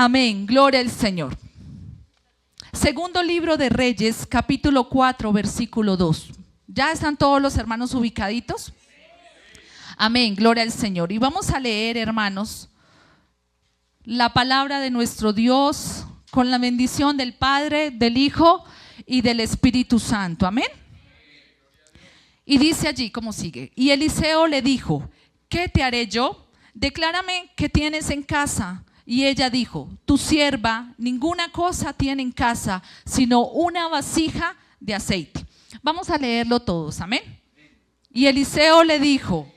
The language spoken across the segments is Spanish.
Amén, gloria al Señor. Segundo libro de Reyes, capítulo 4, versículo 2. ¿Ya están todos los hermanos ubicaditos? Amén, gloria al Señor. Y vamos a leer, hermanos, la palabra de nuestro Dios con la bendición del Padre, del Hijo y del Espíritu Santo. Amén. Y dice allí como sigue: y Eliseo le dijo: ¿qué te haré yo? Declárame qué tienes en casa. Y ella dijo: tu sierva ninguna cosa tiene en casa, sino una vasija de aceite. Vamos a leerlo todos, amén. Y Eliseo le dijo: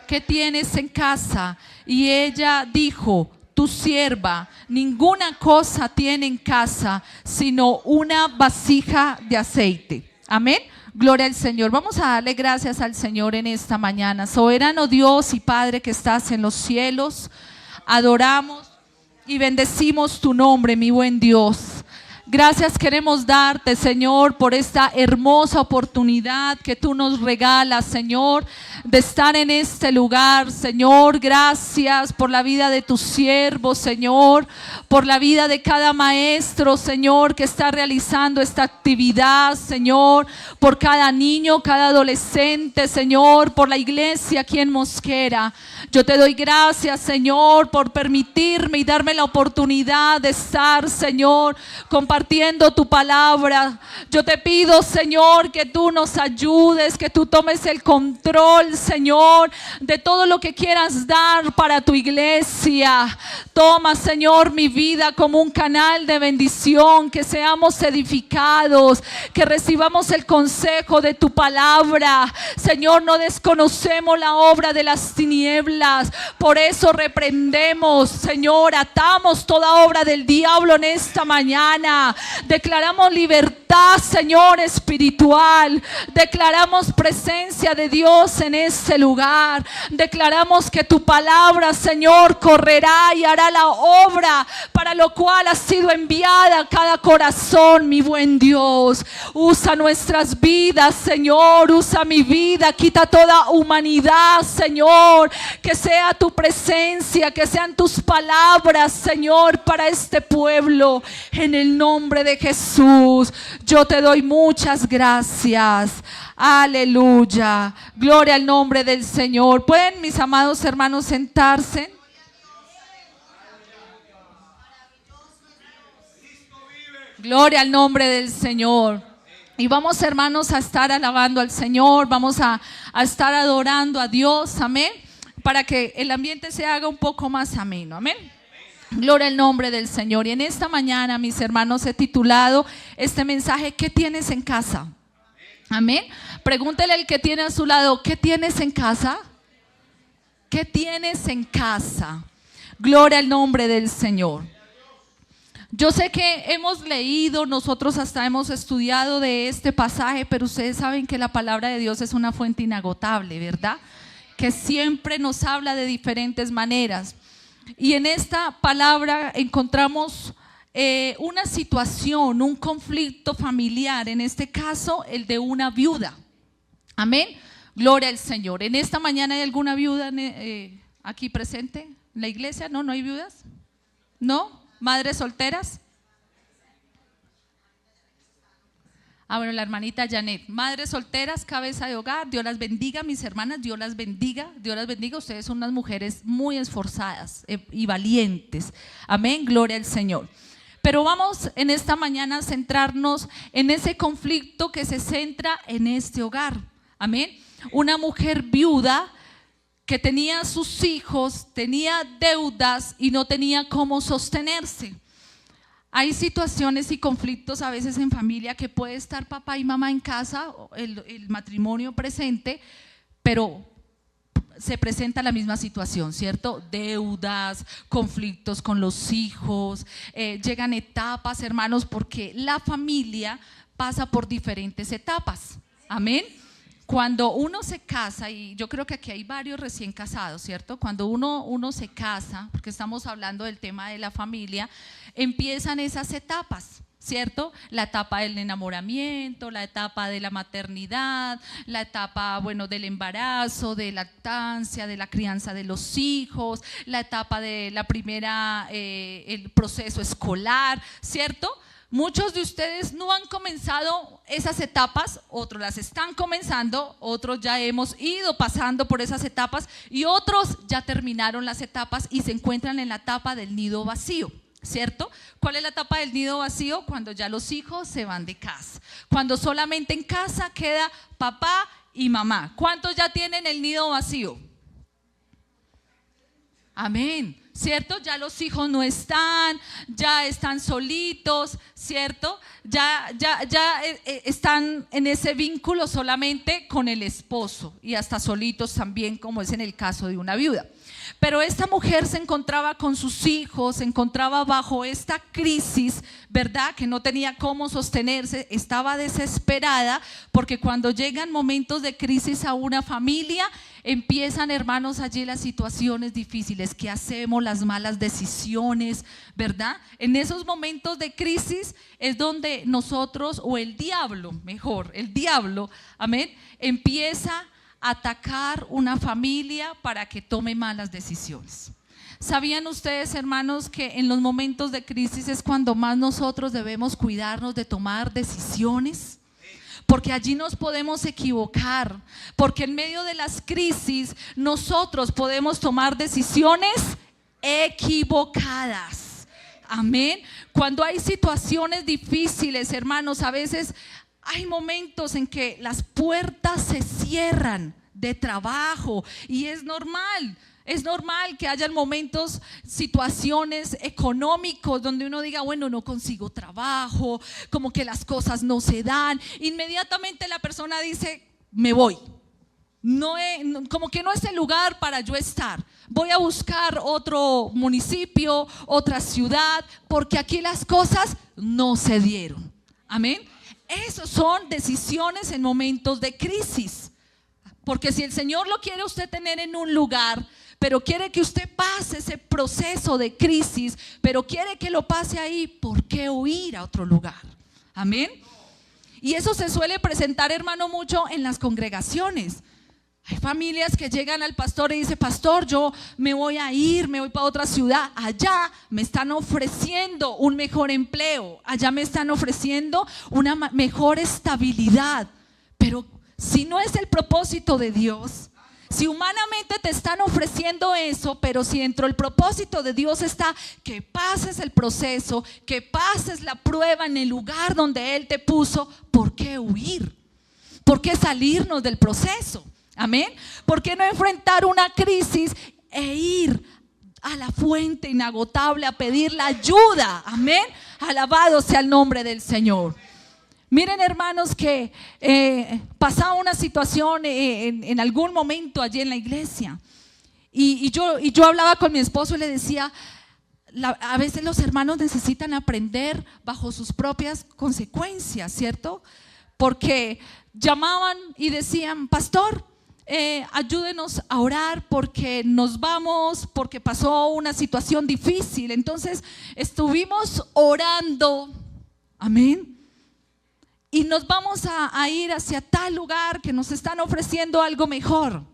¿qué tienes en casa? Y ella dijo: tu sierva ninguna cosa tiene en casa, sino una vasija de aceite. Amén. Gloria al Señor. Vamos a darle gracias al Señor en esta mañana. Soberano Dios y Padre que estás en los cielos, adoramos y bendecimos tu nombre, mi buen Dios. Gracias queremos darte, Señor, por esta hermosa oportunidad que tú nos regalas, Señor, de estar en este lugar. Señor, gracias por la vida de tus siervos, Señor, por la vida de cada maestro, Señor, que está realizando esta actividad, Señor, por cada niño, cada adolescente, Señor, por la iglesia aquí en Mosquera. Yo te doy gracias, Señor, por permitirme y darme la oportunidad de estar, Señor, compartiendo tu palabra. Yo te pido, Señor, que tú nos ayudes, que tú tomes el control, Señor, de todo lo que quieras dar para tu iglesia. Toma, Señor, mi vida como un canal de bendición, que seamos edificados, que recibamos el consejo de tu palabra. Señor, no desconocemos la obra de las tinieblas. Por eso reprendemos, Señor, atamos toda obra del diablo en esta mañana. Declaramos libertad, Señor, espiritual. Declaramos presencia de Dios en este lugar. Declaramos que tu palabra, Señor, correrá y hará la obra para lo cual ha sido enviada a cada corazón, mi buen Dios. Usa nuestras vidas, Señor, usa mi vida, quita toda humanidad, Señor, que sea tu presencia, que sean tus palabras, Señor, para este pueblo. En el nombre de Jesús, yo te doy muchas gracias. Aleluya. Gloria al nombre del Señor. ¿Pueden, mis amados hermanos, sentarse? Gloria al nombre del Señor. Y vamos, hermanos, a estar alabando al Señor. Vamos a estar adorando a Dios. Amén. Para que el ambiente se haga un poco más ameno. Amén. Gloria al nombre del Señor. Y en esta mañana, mis hermanos, he titulado este mensaje: ¿qué tienes en casa? Amén. Pregúntele al que tiene a su lado: ¿qué tienes en casa? ¿Qué tienes en casa? Gloria al nombre del Señor. Yo sé que hemos leído, nosotros hasta hemos estudiado de este pasaje, pero ustedes saben que la palabra de Dios es una fuente inagotable, ¿verdad? Que siempre nos habla de diferentes maneras. Y en esta palabra encontramos una situación, un conflicto familiar, en este caso el de una viuda. Amén. Gloria al Señor. En esta mañana, ¿hay alguna viuda aquí presente en la iglesia? ¿No? ¿No hay viudas? ¿No? ¿Madres solteras? Bueno, la hermanita Janet. Madres solteras, cabeza de hogar. Dios las bendiga, mis hermanas. Dios las bendiga. Dios las bendiga. Ustedes son unas mujeres muy esforzadas y valientes. Amén. Gloria al Señor. Pero vamos en esta mañana a centrarnos en ese conflicto que se centra en este hogar. Amén. Una mujer viuda que tenía sus hijos, tenía deudas y no tenía cómo sostenerse. Hay situaciones y conflictos a veces en familia que puede estar papá y mamá en casa, el matrimonio presente, pero se presenta la misma situación, ¿cierto? Deudas, conflictos con los hijos, llegan etapas, hermanos, porque la familia pasa por diferentes etapas. Amén. Cuando uno se casa, y yo creo que aquí hay varios recién casados, ¿cierto? Cuando uno se casa, porque estamos hablando del tema de la familia, empiezan esas etapas. ¿cierto? La etapa del enamoramiento, la etapa de la maternidad, la etapa, bueno, del embarazo, de lactancia, de la crianza de los hijos, la etapa de la primera, el proceso escolar, ¿cierto? Muchos de ustedes no han comenzado esas etapas, otros las están comenzando, otros ya hemos ido pasando por esas etapas y otros ya terminaron las etapas y se encuentran en la etapa del nido vacío, ¿cierto? ¿Cuál es la etapa del nido vacío? Cuando ya los hijos se van de casa, cuando solamente en casa queda papá y mamá. ¿Cuántos ya tienen el nido vacío? Amén, ¿cierto? Ya los hijos no están, ya están solitos, ¿cierto? Ya están en ese vínculo solamente con el esposo y hasta solitos también, como es en el caso de una viuda. Pero esta mujer se encontraba con sus hijos, se encontraba bajo esta crisis, ¿verdad? Que no tenía cómo sostenerse, estaba desesperada, porque cuando llegan momentos de crisis a una familia, empiezan, hermanos, allí las situaciones difíciles. ¿Qué hacemos? Las malas decisiones, ¿verdad? En esos momentos de crisis es donde nosotros, o el diablo, mejor, el diablo, amén, empieza a atacar una familia para que tome malas decisiones. ¿Sabían ustedes, hermanos, que en los momentos de crisis es cuando más nosotros debemos cuidarnos de tomar decisiones? Porque allí nos podemos equivocar, porque en medio de las crisis nosotros podemos tomar decisiones equivocadas. Amén. Cuando hay situaciones difíciles, hermanos, a veces hay momentos en que las puertas se cierran de trabajo y es normal. Es normal que hayan momentos, situaciones económicos donde uno diga, bueno, no consigo trabajo, como que las cosas no se dan. Inmediatamente la persona dice, me voy. Como que no es el lugar para yo estar. Voy a buscar otro municipio, otra ciudad, porque aquí las cosas no se dieron. Amén. Esas son decisiones en momentos de crisis. Porque si el Señor lo quiere usted tener en un lugar, pero quiere que usted pase ese proceso de crisis, pero quiere que lo pase ahí, ¿por qué huir a otro lugar? Amén. Y eso se suele presentar, hermano, mucho en las congregaciones. Hay familias que llegan al pastor y dicen, pastor, yo me voy a ir, me voy para otra ciudad. Allá me están ofreciendo un mejor empleo, allá me están ofreciendo una mejor estabilidad. Pero si no es el propósito de Dios, si humanamente te están ofreciendo eso, pero si dentro del propósito de Dios está que pases el proceso, que pases la prueba en el lugar donde Él te puso, ¿por qué huir? ¿Por qué salirnos del proceso? Amén. ¿Por qué no enfrentar una crisis e ir a la fuente inagotable a pedir la ayuda? Amén. Alabado sea el nombre del Señor. Miren, hermanos, que pasaba una situación en algún momento allí en la iglesia y yo hablaba con mi esposo y le decía, a veces los hermanos necesitan aprender bajo sus propias consecuencias, ¿cierto? Porque llamaban y decían, pastor, ayúdenos a orar porque nos vamos, porque pasó una situación difícil. Entonces estuvimos orando, amén, y nos vamos a ir hacia tal lugar que nos están ofreciendo algo mejor.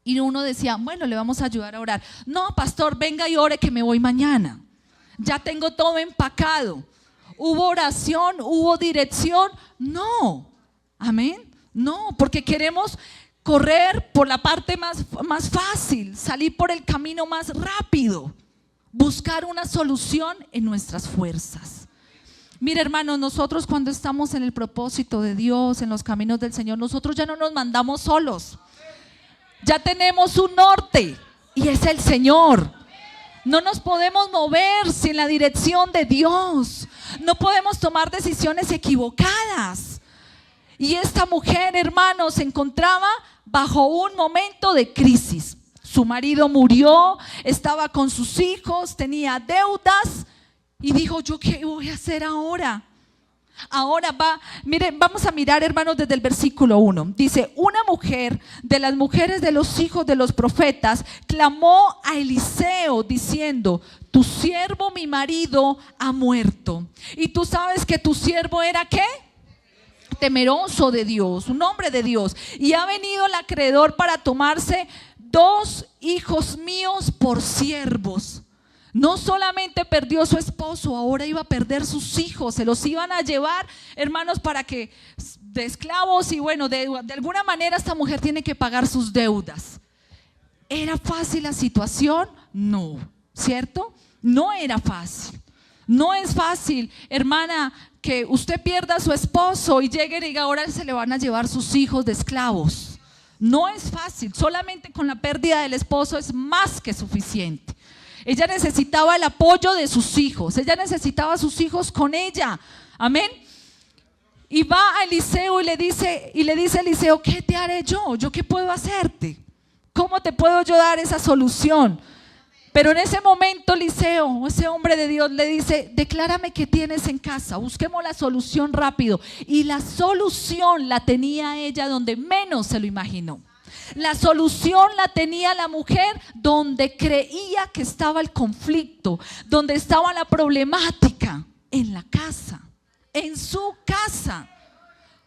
Y uno decía, bueno, le vamos a ayudar a orar. No, pastor, venga y ore que me voy mañana. Ya tengo todo empacado. ¿Hubo oración? ¿Hubo dirección? No, amén. No, porque queremos correr por la parte más fácil, salir por el camino más rápido, buscar una solución en nuestras fuerzas. Mira, hermanos, nosotros cuando estamos en el propósito de Dios, en los caminos del Señor, nosotros ya no nos mandamos solos. Ya tenemos un norte y es el Señor. No nos podemos mover sin la dirección de Dios. No podemos tomar decisiones equivocadas. Y esta mujer, hermanos, se encontraba bajo un momento de crisis. Su marido murió, estaba con sus hijos, tenía deudas y dijo, ¿yo qué voy a hacer ahora? Ahora miren, vamos a mirar, hermanos, desde el versículo 1. Dice, una mujer de las mujeres de los hijos de los profetas clamó a Eliseo diciendo, tu siervo mi marido ha muerto. Y tú sabes que tu siervo era ¿qué? Temeroso de Dios, un hombre de Dios. Y ha venido el acreedor para tomarse 2 hijos míos por siervos. No solamente perdió su esposo, ahora iba a perder sus hijos. Se los iban a llevar, hermanos, para que de esclavos. Y bueno, de alguna manera esta mujer tiene que pagar sus deudas. ¿Era fácil la situación? No, ¿cierto? No era fácil. No es fácil, hermana, que usted pierda a su esposo y llegue y diga, ahora se le van a llevar sus hijos de esclavos. No es fácil, solamente con la pérdida del esposo es más que suficiente. Ella necesitaba el apoyo de sus hijos, ella necesitaba a sus hijos con ella, amén. Y va a Eliseo y le dice a Eliseo, ¿qué te haré yo? ¿Yo qué puedo hacerte? ¿Cómo te puedo yo dar esa solución? Pero en ese momento Eliseo, ese hombre de Dios, le dice, declárame qué tienes en casa, busquemos la solución rápido. Y la solución la tenía ella donde menos se lo imaginó. La solución la tenía la mujer donde creía que estaba el conflicto, donde estaba la problemática, en la casa, en su casa.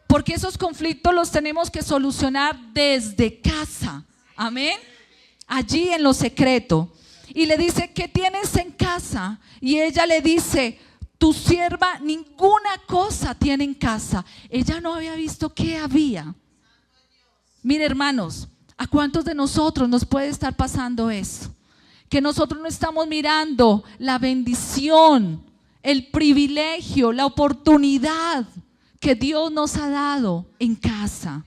Porque esos conflictos los tenemos que solucionar desde casa, amén, allí en lo secreto. Y le dice, ¿qué tienes en casa? Y ella le dice, tu sierva ninguna cosa tiene en casa. Ella no había visto qué había. Mire, hermanos, ¿a cuántos de nosotros nos puede estar pasando eso? Que nosotros no estamos mirando la bendición, el privilegio, la oportunidad que Dios nos ha dado en casa.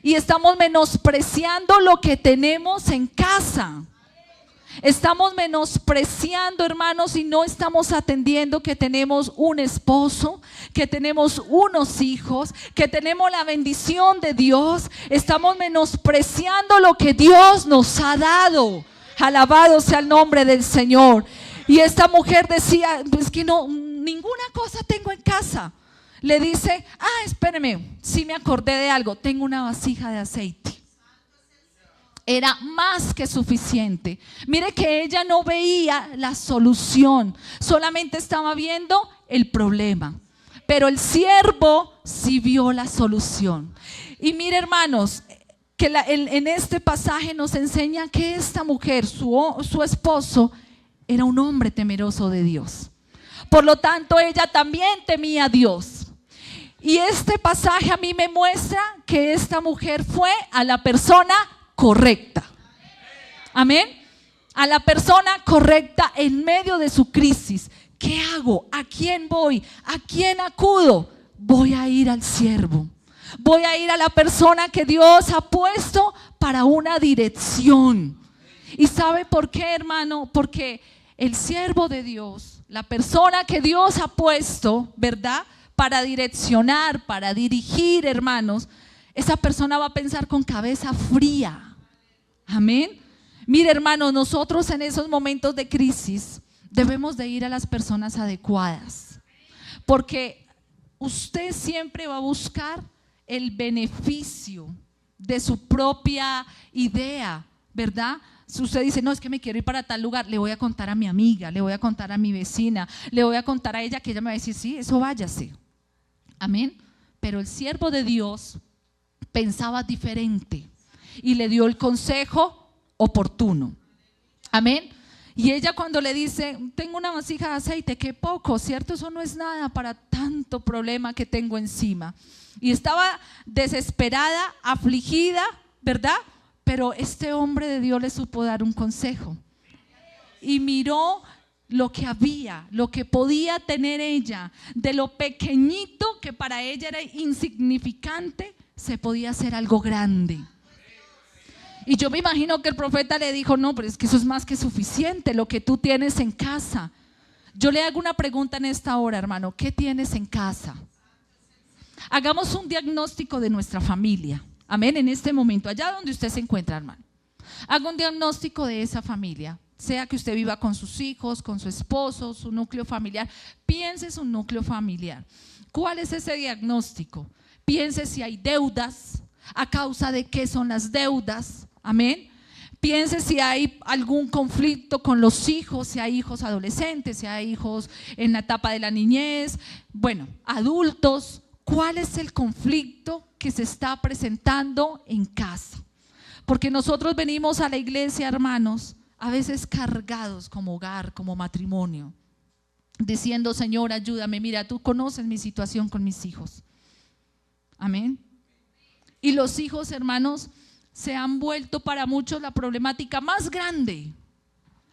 Y estamos menospreciando lo que tenemos en casa. Estamos menospreciando, hermanos, y no estamos atendiendo que tenemos un esposo, que tenemos unos hijos, que tenemos la bendición de Dios. Estamos menospreciando lo que Dios nos ha dado. Alabado sea el nombre del Señor. Y esta mujer decía, es que no, ninguna cosa tengo en casa. Le dice, espéreme, sí me acordé de algo, tengo una vasija de aceite. Era más que suficiente. Mire que ella no veía la solución, solamente estaba viendo el problema. Pero el siervo sí vio la solución. Y mire, hermanos, que en este pasaje nos enseña que esta mujer, su esposo, era un hombre temeroso de Dios. Por lo tanto, ella también temía a Dios. Y este pasaje a mí me muestra que esta mujer fue a la persona correcta. Amén. A la persona correcta en medio de su crisis. ¿Qué hago? ¿A quién voy? ¿A quién acudo? Voy a ir al siervo. Voy a ir a la persona que Dios ha puesto para una dirección. ¿Y sabe por qué, hermano? Porque el siervo de Dios, la persona que Dios ha puesto, ¿verdad?, para direccionar, para dirigir, hermanos, esa persona va a pensar con cabeza fría. Amén. Mire, hermano, nosotros en esos momentos de crisis debemos de ir a las personas adecuadas, porque usted siempre va a buscar el beneficio de su propia idea, ¿verdad? Si usted dice, no, es que me quiero ir para tal lugar, le voy a contar a mi amiga, le voy a contar a mi vecina, le voy a contar a ella, que ella me va a decir, sí, eso váyase. Amén. Pero el siervo de Dios pensaba diferente y le dio el consejo oportuno. Amén. Y ella cuando le dice, tengo una vasija de aceite, qué poco, ¿cierto? Eso no es nada para tanto problema que tengo encima. Y estaba desesperada, afligida, ¿verdad? Pero este hombre de Dios le supo dar un consejo. Y miró lo que había, lo que podía tener ella, de lo pequeñito que para ella era insignificante, se podía hacer algo grande. Y yo me imagino que el profeta le dijo, no, pero es que eso es más que suficiente, lo que tú tienes en casa. Yo le hago una pregunta en esta hora, hermano, ¿qué tienes en casa? Hagamos un diagnóstico de nuestra familia, amén, en este momento, allá donde usted se encuentra, hermano. Haga un diagnóstico de esa familia. sea que usted viva con sus hijos, con su esposo, su núcleo familiar, piense su núcleo familiar. ¿Cuál es ese diagnóstico? Piense si hay deudas, a causa de qué son las deudas, amén. Piense si hay algún conflicto con los hijos, si hay hijos adolescentes, si hay hijos en la etapa de la niñez, bueno, adultos. ¿Cuál es el conflicto que se está presentando en casa? Porque nosotros venimos a la iglesia, hermanos, a veces cargados como hogar, como matrimonio, diciendo: Señor, ayúdame, mira, tú conoces mi situación con mis hijos. Amén. Y los hijos, hermanos, se han vuelto para muchos la problemática más grande.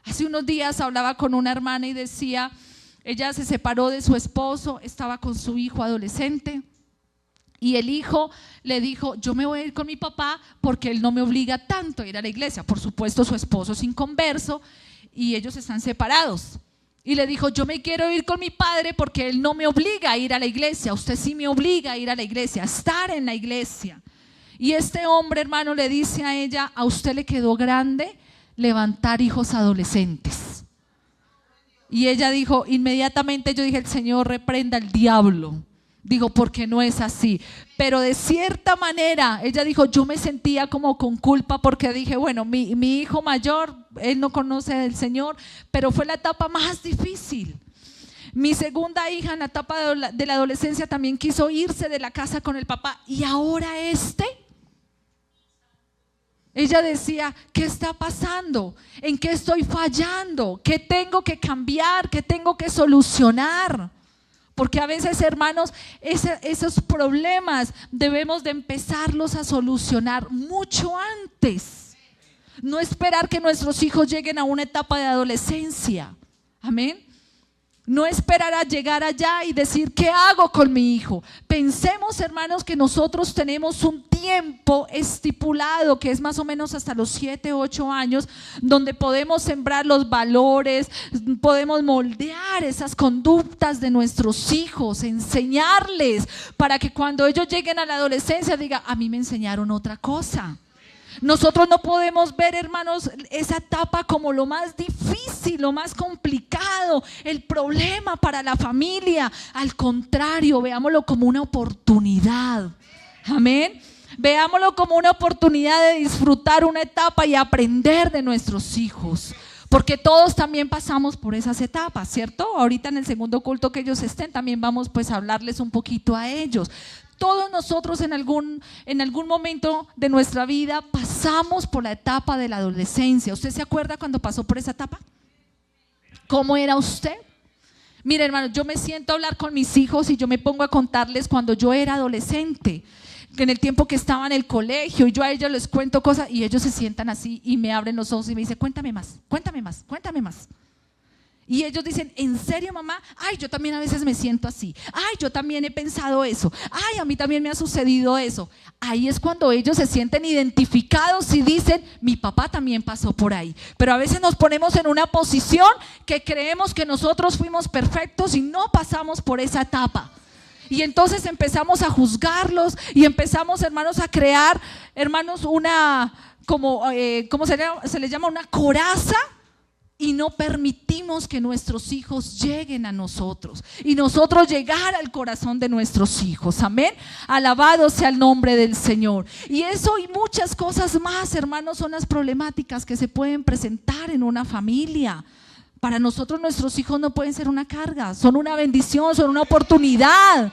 Hace unos días hablaba con una hermana y decía, ella se separó de su esposo, estaba con su hijo adolescente y el hijo le dijo: yo me voy a ir con mi papá porque él no me obliga tanto a ir a la iglesia. Por supuesto, su esposo es inconverso y ellos están separados. Y le dijo: yo me quiero ir con mi padre porque él no me obliga a ir a la iglesia. Usted sí me obliga a ir a la iglesia, a estar en la iglesia. Y este hombre, hermano, le dice a ella: a usted le quedó grande levantar hijos adolescentes. Y ella dijo, inmediatamente yo dije: el Señor reprenda al diablo. Digo, porque no es así. Pero de cierta manera, ella dijo, yo me sentía como con culpa porque dije, bueno, mi hijo mayor, él no conoce del Señor, pero fue la etapa más difícil. Mi segunda hija en la etapa de la adolescencia también quiso irse de la casa con el papá. Y ahora ella decía, ¿qué está pasando? ¿En qué estoy fallando? ¿Qué tengo que cambiar? ¿Qué tengo que solucionar? Porque a veces, hermanos, esos problemas debemos de empezarlos a solucionar mucho antes. No esperar que nuestros hijos lleguen a una etapa de adolescencia. Amén. No esperar a llegar allá y decir, ¿qué hago con mi hijo? Pensemos, hermanos, que nosotros tenemos un tiempo estipulado que es más o menos hasta los 7, 8 años, donde podemos sembrar los valores, podemos moldear esas conductas de nuestros hijos, enseñarles para que cuando ellos lleguen a la adolescencia digan, a mí me enseñaron otra cosa. Nosotros no podemos ver, hermanos, esa etapa como lo más difícil, lo más complicado, el problema para la familia. Al contrario, veámoslo como una oportunidad. Amén. Veámoslo como una oportunidad de disfrutar una etapa y aprender de nuestros hijos. Porque todos también pasamos por esas etapas, ¿cierto? Ahorita en el segundo culto que ellos estén, también vamos pues a hablarles un poquito a ellos. Todos nosotros en algún momento de nuestra vida pasamos por la etapa de la adolescencia. ¿Usted se acuerda cuando pasó por esa etapa? ¿Cómo era usted? Mire, hermano, yo me siento a hablar con mis hijos y yo me pongo a contarles cuando yo era adolescente, en el tiempo que estaba en el colegio, y yo a ellos les cuento cosas y ellos se sientan así y me abren los ojos y me dicen, cuéntame más, cuéntame más, cuéntame más. Y ellos dicen, ¿en serio, mamá? Ay, yo también a veces me siento así. Ay, yo también he pensado eso. Ay, a mí también me ha sucedido eso. Ahí es cuando ellos se sienten identificados y dicen, mi papá también pasó por ahí. Pero a veces nos ponemos en una posición que creemos que nosotros fuimos perfectos y no pasamos por esa etapa. Y entonces empezamos a juzgarlos y empezamos, hermanos, a crear, hermanos, una, ¿cómo se le llama? Una coraza. Y no permitimos que nuestros hijos lleguen a nosotros y nosotros llegar al corazón de nuestros hijos. Amén. Alabado sea el nombre del Señor. Y eso y muchas cosas más, hermanos, son las problemáticas que se pueden presentar en una familia. Para nosotros nuestros hijos no pueden ser una carga, son una bendición, son una oportunidad.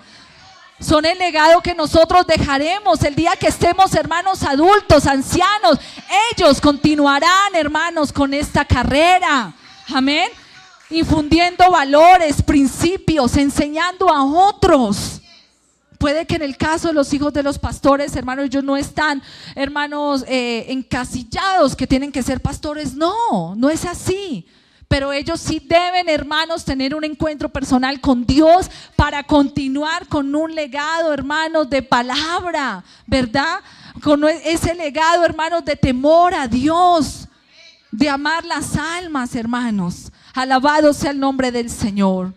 Son el legado que nosotros dejaremos el día que estemos, hermanos, adultos, ancianos. Ellos continuarán, hermanos, con esta carrera. Amén. Infundiendo valores, principios, enseñando a otros. Puede que en el caso de los hijos de los pastores, hermanos, ellos no están, hermanos, encasillados que tienen que ser pastores. No, no es así. Pero ellos sí deben, hermanos, tener un encuentro personal con Dios para continuar con un legado, hermanos, de palabra, ¿verdad? Con ese legado, hermanos, de temor a Dios, de amar las almas, hermanos. Alabado sea el nombre del Señor.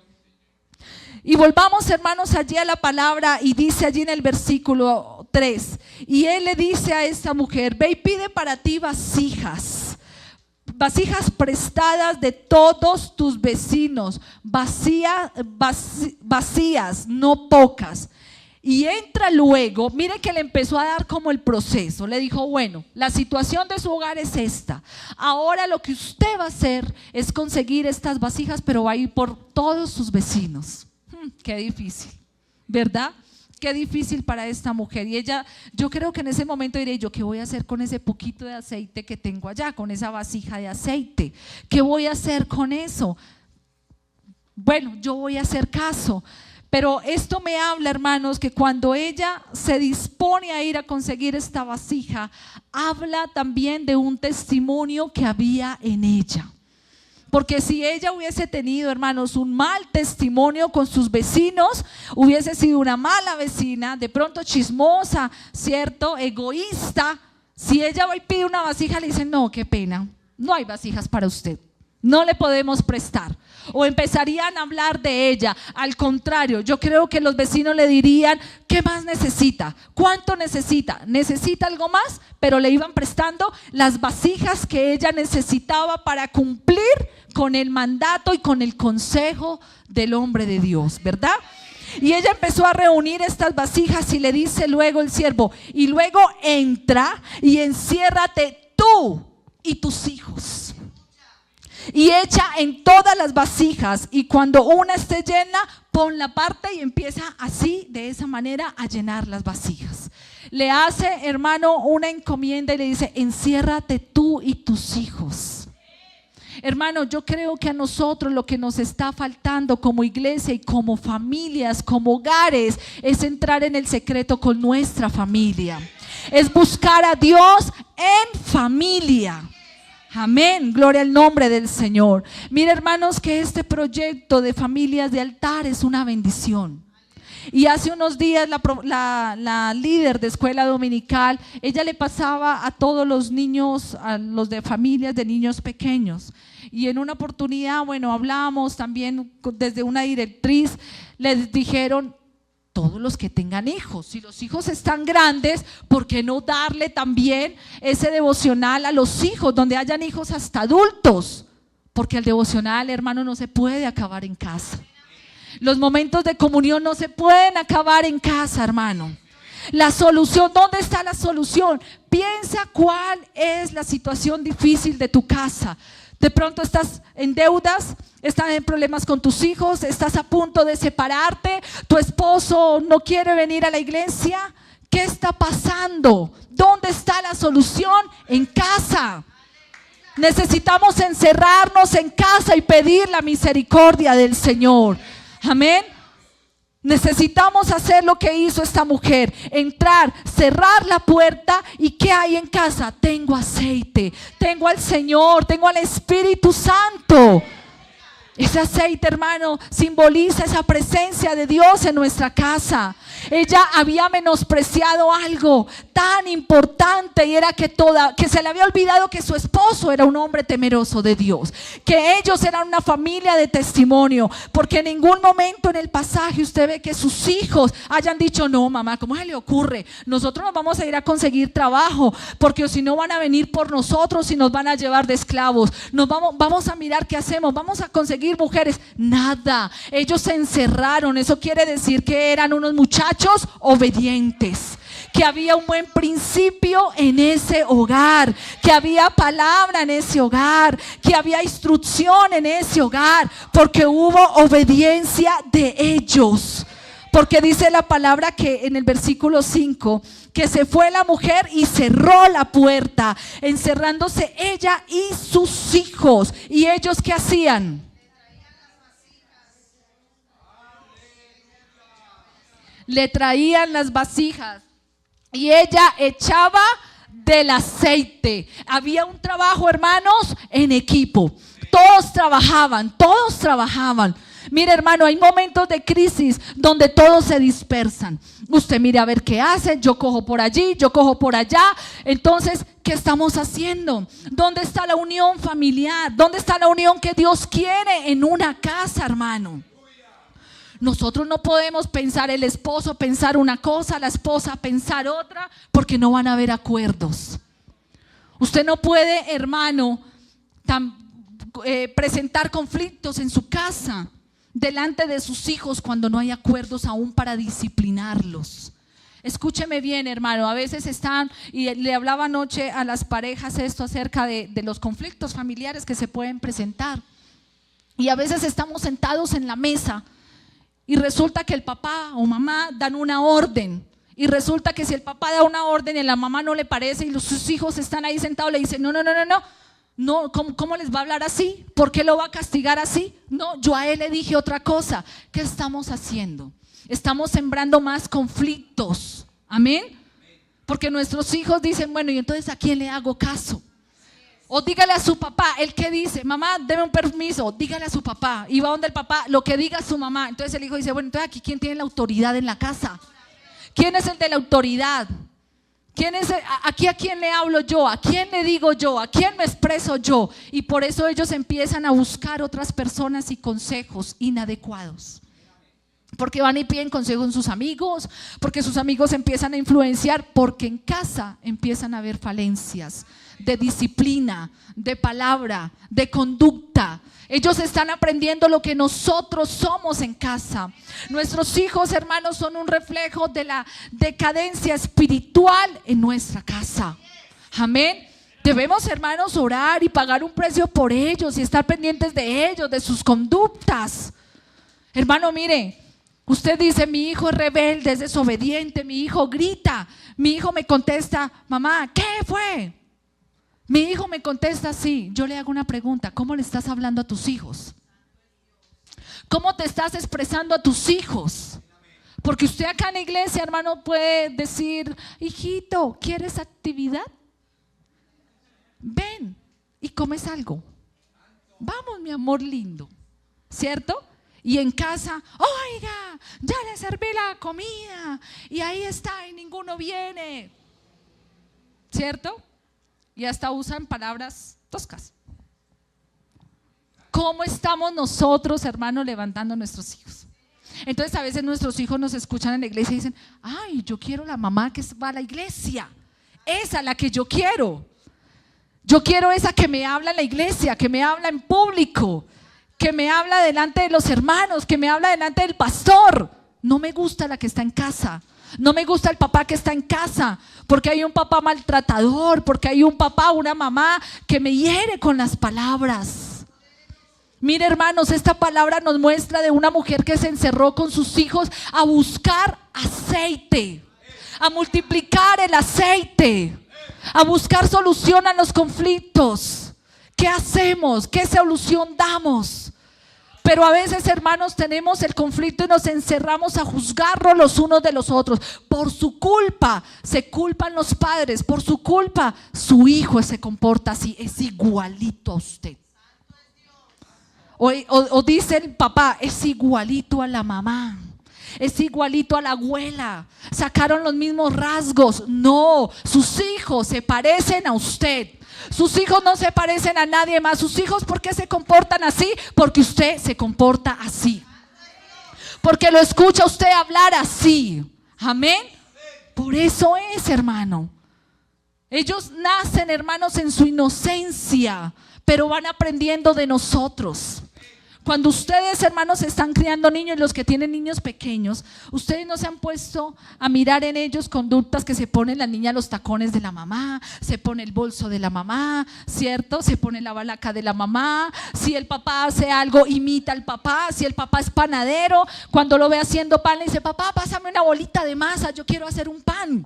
Y volvamos, hermanos, allí a la palabra y dice allí en el versículo 3, y él le dice a esta mujer, ve y pide para ti vasijas vasijas prestadas de todos tus vecinos, vacías, no pocas. Y entra luego, mire que le empezó a dar como el proceso, le dijo, bueno, la situación de su hogar es esta, ahora lo que usted va a hacer es conseguir estas vasijas, pero va a ir por todos sus vecinos. Qué difícil, ¿verdad? Qué difícil para esta mujer. Y ella, yo creo que en ese momento diré, ¿yo qué voy a hacer con ese poquito de aceite que tengo allá, con esa vasija de aceite? ¿Qué voy a hacer con eso? Bueno, yo voy a hacer caso. Pero esto me habla, hermanos, que cuando ella se dispone a ir a conseguir esta vasija, habla también de un testimonio que había en ella. Porque si ella hubiese tenido, hermanos, un mal testimonio con sus vecinos, hubiese sido una mala vecina, de pronto chismosa, ¿cierto? Egoísta. Si ella va y pide una vasija, le dicen, no, qué pena, no hay vasijas para usted, no le podemos prestar. O empezarían a hablar de ella. Al contrario, yo creo que los vecinos le dirían, ¿qué más necesita? ¿Cuánto necesita? ¿Necesita algo más? Pero le iban prestando las vasijas que ella necesitaba para cumplir con el mandato y con el consejo del hombre de Dios, ¿verdad? Y ella empezó a reunir estas vasijas y le dice luego el siervo, y luego entra y enciérrate tú y tus hijos. Y echa en todas las vasijas, y cuando una esté llena, ponla aparte, y empieza así, de esa manera, a llenar las vasijas. Le hace, hermano, una encomienda y le dice, enciérrate tú y tus hijos. Hermano, yo creo que a nosotros lo que nos está faltando como iglesia y como familias, como hogares, es entrar en el secreto con nuestra familia. Es buscar a Dios en familia. Amén, gloria al nombre del Señor. Mire, hermanos, que este proyecto de familias de altar es una bendición. Y hace unos días la líder de escuela dominical, ella le pasaba a todos los niños, a los de familias de niños pequeños. Y en una oportunidad, bueno, hablábamos también desde una directriz, les dijeron, todos los que tengan hijos, si los hijos están grandes, ¿por qué no darle también ese devocional a los hijos, donde hayan hijos hasta adultos? Porque el devocional, hermano, no se puede acabar en casa. Los momentos de comunión no se pueden acabar en casa, hermano. La solución, ¿dónde está la solución? Piensa cuál es la situación difícil de tu casa. De pronto estás en deudas, estás en problemas con tus hijos, estás a punto de separarte, tu esposo no quiere venir a la iglesia. ¿Qué está pasando? ¿Dónde está la solución? En casa. Necesitamos encerrarnos en casa y pedir la misericordia del Señor. Amén. Necesitamos hacer lo que hizo esta mujer, entrar, cerrar la puerta. ¿Y qué hay en casa? Tengo aceite, tengo al Señor, tengo al Espíritu Santo. Ese aceite, hermano, simboliza esa presencia de Dios en nuestra casa. Ella había menospreciado algo tan importante, y era que se le había olvidado que su esposo era un hombre temeroso de Dios, que ellos eran una familia de testimonio, porque en ningún momento en el pasaje usted ve que sus hijos hayan dicho, no mamá, ¿cómo se le ocurre? Nosotros nos vamos a ir a conseguir trabajo, porque si no van a venir por nosotros y nos van a llevar de esclavos. Vamos a mirar qué hacemos, vamos a conseguir mujeres. Nada, ellos se encerraron. Eso quiere decir que eran unos muchachos obedientes, que había un buen principio en ese hogar, que había palabra en ese hogar, que había instrucción en ese hogar, porque hubo obediencia de ellos. Porque dice la palabra que en el versículo 5, que se fue la mujer y cerró la puerta, encerrándose ella y sus hijos. ¿Y ellos qué hacían? Le traían las vasijas y ella echaba del aceite. Había un trabajo, hermanos, en equipo. Todos trabajaban. Mire, hermano, hay momentos de crisis donde todos se dispersan. Usted mire a ver qué hace, yo cojo por allí, yo cojo por allá. Entonces, ¿qué estamos haciendo? ¿Dónde está la unión familiar? ¿Dónde está la unión que Dios quiere en una casa, hermano? Nosotros no podemos pensar, el esposo pensar una cosa, la esposa pensar otra, porque no van a haber acuerdos. Usted no puede, hermano, presentar conflictos en su casa, delante de sus hijos cuando no hay acuerdos aún para disciplinarlos. Escúcheme bien, hermano, a veces están, y le hablaba anoche a las parejas esto acerca de los conflictos familiares que se pueden presentar. Y a veces estamos sentados en la mesa y resulta que el papá o mamá dan una orden. Y resulta que si el papá da una orden y a la mamá no le parece y sus hijos están ahí sentados, le dicen no, ¿cómo les va a hablar así? ¿Por qué lo va a castigar así? No, yo a él le dije otra cosa. ¿Qué estamos haciendo? Estamos sembrando más conflictos. Amén. Porque nuestros hijos dicen, bueno, ¿y entonces a quién le hago caso? O dígale a su papá, el que dice, mamá, deme un permiso, dígale a su papá. Y va donde el papá, lo que diga su mamá. Entonces el hijo dice, bueno, entonces aquí ¿quién tiene la autoridad en la casa? ¿Quién es el de la autoridad? Aquí a quién le hablo yo, a quién le digo yo, a quién me expreso yo. Y por eso ellos empiezan a buscar otras personas y consejos inadecuados. Porque van y piden consejo en sus amigos, porque sus amigos empiezan a influenciar, porque en casa empiezan a haber falencias de disciplina, de palabra, de conducta. Ellos están aprendiendo lo que nosotros somos en casa. Nuestros hijos, hermanos, son un reflejo de la decadencia espiritual en nuestra casa. Amén. Debemos, hermanos, orar y pagar un precio por ellos y estar pendientes de ellos, de sus conductas. Hermano, mire, usted dice, mi hijo es rebelde, es desobediente, mi hijo grita, mi hijo me contesta, mamá, ¿qué fue? Mi hijo me contesta así. Yo le hago una pregunta, ¿cómo le estás hablando a tus hijos? ¿Cómo te estás expresando a tus hijos? Porque usted acá en la iglesia, hermano, puede decir, hijito, ¿quieres actividad? Ven y comes algo. Vamos, mi amor lindo, ¿cierto? Y en casa, oiga, ya le serví la comida y ahí está y ninguno viene, ¿cierto? Y hasta usan palabras toscas. ¿Cómo estamos nosotros, hermanos, levantando a nuestros hijos? Entonces a veces nuestros hijos nos escuchan en la iglesia y dicen, ay, yo quiero la mamá que va a la iglesia. Esa es la que yo quiero. Yo quiero esa que me habla en la iglesia, que me habla en público, que me habla delante de los hermanos, que me habla delante del pastor. No me gusta la que está en casa. No me gusta el papá que está en casa, porque hay un papá maltratador, porque hay un papá, una mamá que me hiere con las palabras. Mire, hermanos, esta palabra nos muestra de una mujer que se encerró con sus hijos a buscar aceite, a multiplicar el aceite, a buscar solución a los conflictos. ¿Qué hacemos? ¿Qué solución damos? Pero a veces, hermanos, tenemos el conflicto y nos encerramos a juzgarnos los unos de los otros. Por su culpa se culpan los padres, por su culpa su hijo se comporta así, es igualito a usted. O dice el papá, es igualito a la mamá, es igualito a la abuela, sacaron los mismos rasgos. No, sus hijos se parecen a usted. Sus hijos no se parecen a nadie más. Sus hijos, ¿por qué se comportan así? Porque usted se comporta así, porque lo escucha usted hablar así. Amén. Por eso es, hermano. Ellos nacen, hermanos, en su inocencia, pero van aprendiendo de nosotros. Cuando ustedes, hermanos, están criando niños, los que tienen niños pequeños, ustedes no se han puesto a mirar en ellos conductas que se pone la niña los tacones de la mamá, se pone el bolso de la mamá, ¿cierto? Se pone la balaca de la mamá. Si el papá hace algo, imita al papá. Si el papá es panadero, cuando lo ve haciendo pan, le dice, papá, pásame una bolita de masa, yo quiero hacer un pan,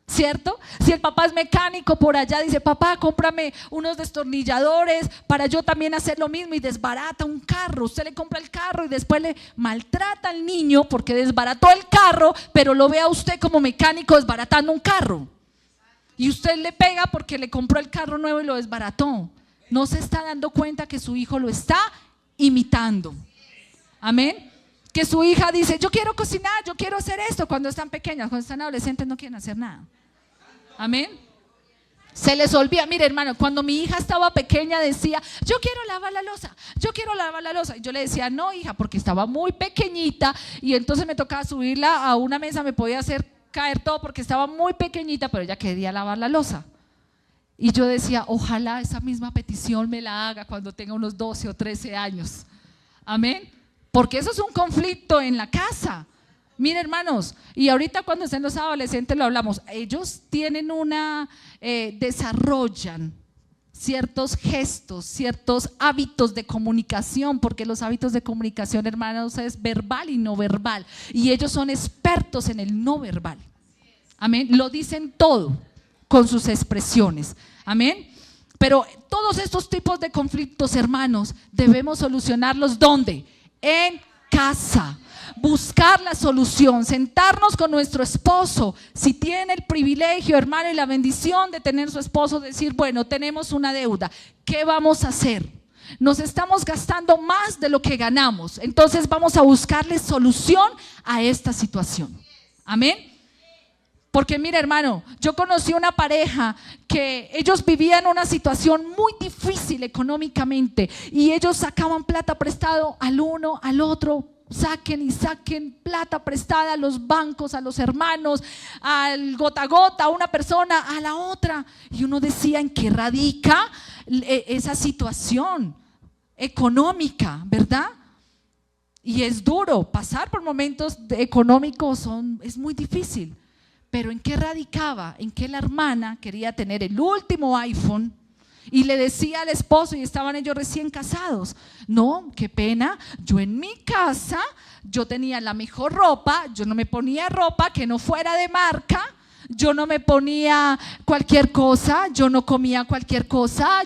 ¿cierto? Si el papá es mecánico por allá, dice, papá, cómprame unos destornilladores para yo también hacer lo mismo, y desbarata un carro. Usted le compra el carro y después le maltrata al niño porque desbarató el carro, pero lo ve a usted como mecánico desbaratando un carro. Y usted le pega porque le compró el carro nuevo y lo desbarató. No se está dando cuenta que su hijo lo está imitando. Amén. Que su hija dice, yo quiero cocinar, yo quiero hacer esto, cuando están pequeñas, cuando están adolescentes no quieren hacer nada. Amén. Se les olvida. Mire, hermano, cuando mi hija estaba pequeña decía, yo quiero lavar la loza, yo quiero lavar la loza. Y yo le decía, no, hija, porque estaba muy pequeñita y entonces me tocaba subirla a una mesa, me podía hacer caer todo porque estaba muy pequeñita, pero ella quería lavar la loza. Y yo decía, ojalá esa misma petición me la haga cuando tenga unos 12 o 13 años. Amén. Porque eso es un conflicto en la casa. Miren, hermanos, y ahorita cuando estén los adolescentes lo hablamos, ellos tienen desarrollan ciertos gestos, ciertos hábitos de comunicación, porque los hábitos de comunicación, hermanos, es verbal y no verbal, y ellos son expertos en el no verbal. Amén, lo dicen todo con sus expresiones. Amén. Pero todos estos tipos de conflictos, hermanos, debemos solucionarlos ¿dónde? En casa. Buscar la solución, sentarnos con nuestro esposo, si tiene el privilegio, hermano, y la bendición de tener su esposo, decir, bueno, tenemos una deuda, ¿qué vamos a hacer? Nos estamos gastando más de lo que ganamos, entonces vamos a buscarle solución a esta situación. Amén. Porque mira, hermano, yo conocí una pareja que ellos vivían una situación muy difícil económicamente y ellos sacaban plata prestado al uno, al otro. Saquen y saquen plata prestada a los bancos, a los hermanos, al gota a gota, a una persona, a la otra. Y uno decía, ¿en qué radica esa situación económica, verdad? Y es duro, pasar por momentos económicos es muy difícil. Pero ¿en qué radicaba? En que la hermana quería tener el último iPhone y le decía al esposo, y estaban ellos recién casados, no, qué pena, yo en mi casa, yo tenía la mejor ropa, yo no me ponía ropa que no fuera de marca, yo no me ponía cualquier cosa, yo no comía cualquier cosa,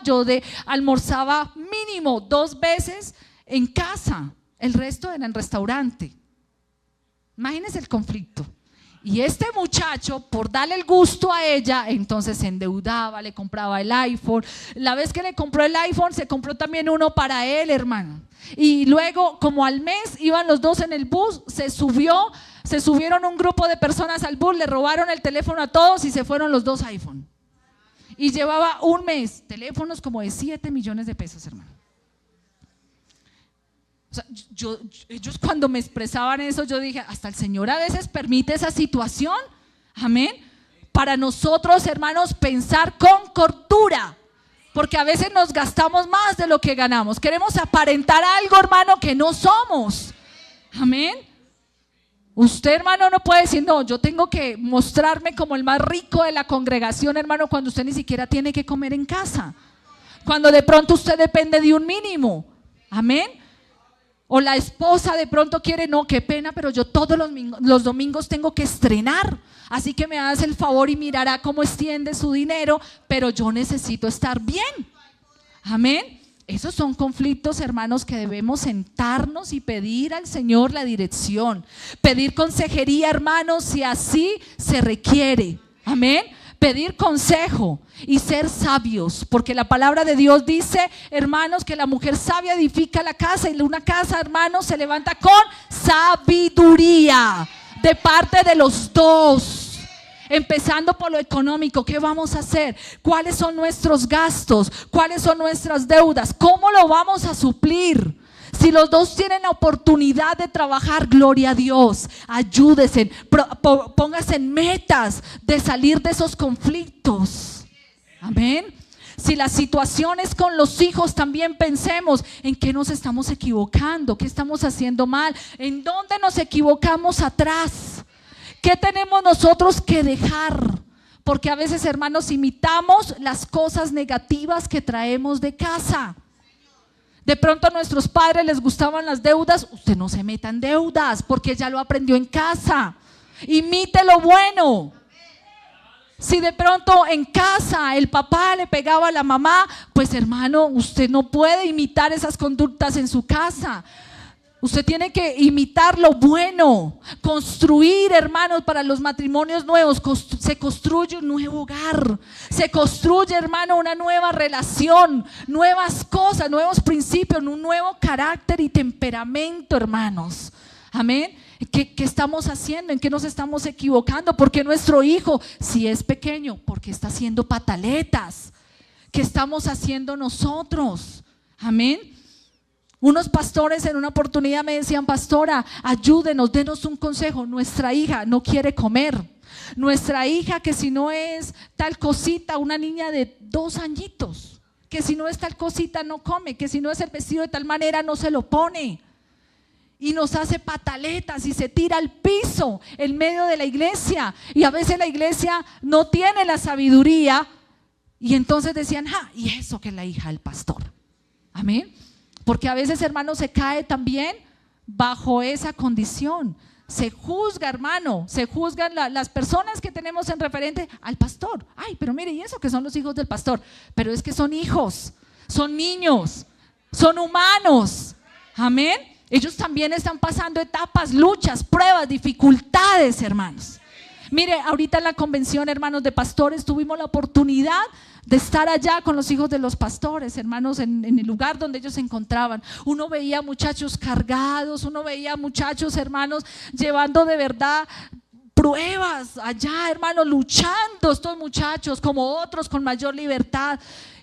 almorzaba mínimo 2 veces en casa, el resto era en restaurante. Imagínense el conflicto. Y este muchacho, por darle el gusto a ella, entonces se endeudaba, le compraba el iPhone. La vez que le compró el iPhone, se compró también uno para él, hermano. Y luego, como al mes, iban los dos en el bus, se subieron un grupo de personas al bus, le robaron el teléfono a todos y se fueron los 2 iPhone. Y llevaba un mes, teléfonos como de 7 millones de pesos, hermano. O sea, ellos cuando me expresaban eso, yo dije, hasta el Señor a veces permite esa situación, amén, para nosotros, hermanos, pensar con cordura, porque a veces nos gastamos más de lo que ganamos, queremos aparentar algo, hermano, que no somos, amén. Usted, hermano, no puede decir, no, yo tengo que mostrarme como el más rico de la congregación, hermano, cuando usted ni siquiera tiene que comer en casa, cuando de pronto usted depende de un mínimo, amén. O la esposa de pronto quiere, no, qué pena, pero yo todos los domingos tengo que estrenar, así que me hace el favor y mirará cómo extiende su dinero, pero yo necesito estar bien. Amén. Esos son conflictos, hermanos, que debemos sentarnos y pedir al Señor la dirección, pedir consejería, hermanos, si así se requiere. Amén. Pedir consejo y ser sabios, porque la palabra de Dios dice, hermanos, que la mujer sabia edifica la casa y una casa, hermanos, se levanta con sabiduría de parte de los dos. Empezando por lo económico, ¿qué vamos a hacer? ¿Cuáles son nuestros gastos? ¿Cuáles son nuestras deudas? ¿Cómo lo vamos a suplir? Si los dos tienen la oportunidad de trabajar, gloria a Dios, ayúdense, pónganse en metas de salir de esos conflictos. Amén. Si la situación es con los hijos, también pensemos en qué nos estamos equivocando, qué estamos haciendo mal, en dónde nos equivocamos atrás, qué tenemos nosotros que dejar. Porque a veces, hermanos, imitamos las cosas negativas que traemos de casa. De pronto a nuestros padres les gustaban las deudas, usted no se meta en deudas porque ya lo aprendió en casa. Imite lo bueno. Si de pronto en casa el papá le pegaba a la mamá, pues hermano, usted no puede imitar esas conductas en su casa. Usted tiene que imitar lo bueno, construir, hermanos, para los matrimonios nuevos, se construye un nuevo hogar, se construye, hermano, una nueva relación, nuevas cosas, nuevos principios, un nuevo carácter y temperamento, hermanos. Amén. ¿Qué estamos haciendo? ¿En qué nos estamos equivocando? Porque nuestro hijo, si es pequeño, porque está haciendo pataletas. ¿Qué estamos haciendo nosotros? Amén. Unos pastores en una oportunidad me decían, pastora, ayúdenos, denos un consejo. Nuestra hija no quiere comer. Nuestra hija, que si no es tal cosita, una niña de 2 añitos, que si no es tal cosita no come, que si no es el vestido de tal manera no se lo pone. Y nos hace pataletas y se tira al piso en medio de la iglesia. Y a veces la iglesia no tiene la sabiduría. Y entonces decían, y eso que es la hija del pastor. Amén. Porque a veces, hermano, se cae también bajo esa condición. Se juzga, hermano, se juzgan las personas que tenemos en referente al pastor. Ay, pero mire, y eso que son los hijos del pastor. Pero es que son hijos, son niños, son humanos. Amén. Ellos también están pasando etapas, luchas, pruebas, dificultades, hermanos. Mire, ahorita en la convención, hermanos, de pastores, tuvimos la oportunidad de estar allá con los hijos de los pastores, hermanos, en el lugar donde ellos se encontraban. Uno veía muchachos cargados, uno veía muchachos, hermanos, llevando de verdad pruebas allá, hermanos, luchando estos muchachos como otros con mayor libertad.